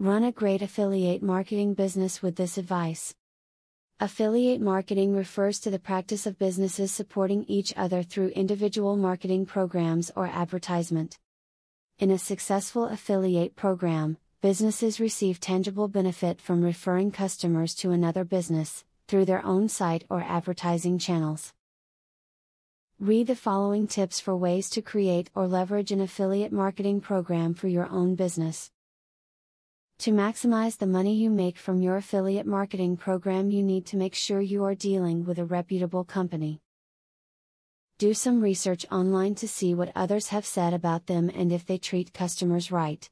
Run a great affiliate marketing business with this advice. Affiliate marketing refers to the practice of businesses supporting each other through individual marketing programs or advertisement. In a successful affiliate program, businesses receive tangible benefit from referring customers to another business, through their own site or advertising channels. Read the following tips for ways to create or leverage an affiliate marketing program for your own business. To maximize the money you make from your affiliate marketing program, you need to make sure you are dealing with a reputable company. Do some research online to see what others have said about them and if they treat customers right.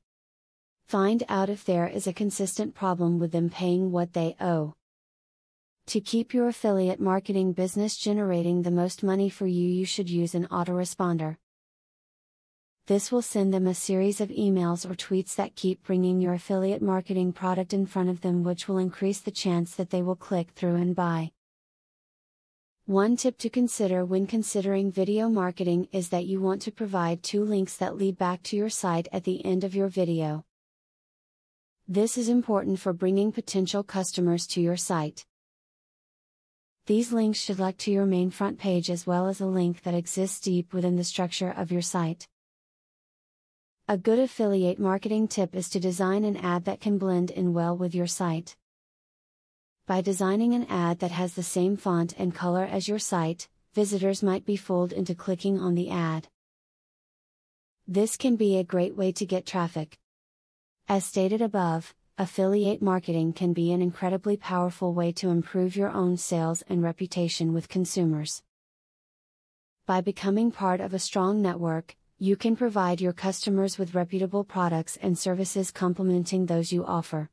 Find out if there is a consistent problem with them paying what they owe. To keep your affiliate marketing business generating the most money for you, you should use an autoresponder. This will send them a series of emails or tweets that keep bringing your affiliate marketing product in front of them, which will increase the chance that they will click through and buy. One tip to consider when considering video marketing is that you want to provide 2 links that lead back to your site at the end of your video. This is important for bringing potential customers to your site. These links should link to your main front page as well as a link that exists deep within the structure of your site. A good affiliate marketing tip is to design an ad that can blend in well with your site. By designing an ad that has the same font and color as your site, visitors might be fooled into clicking on the ad. This can be a great way to get traffic. As stated above, affiliate marketing can be an incredibly powerful way to improve your own sales and reputation with consumers. By becoming part of a strong network, you can provide your customers with reputable products and services complementing those you offer.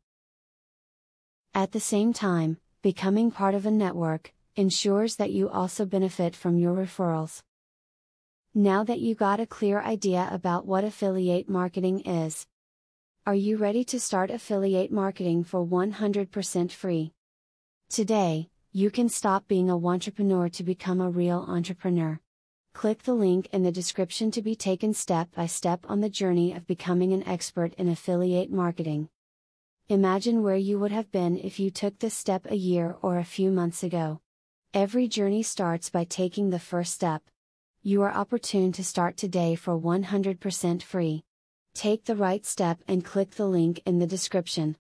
At the same time, becoming part of a network ensures that you also benefit from your referrals. Now that you got a clear idea about what affiliate marketing is, are you ready to start affiliate marketing for 100% free? Today, you can stop being a wantrepreneur to become a real entrepreneur. Click the link in the description to be taken step by step on the journey of becoming an expert in affiliate marketing. Imagine where you would have been if you took this step a year or a few months ago. Every journey starts by taking the first step. You are opportune to start today for 100% free. Take the right step and click the link in the description.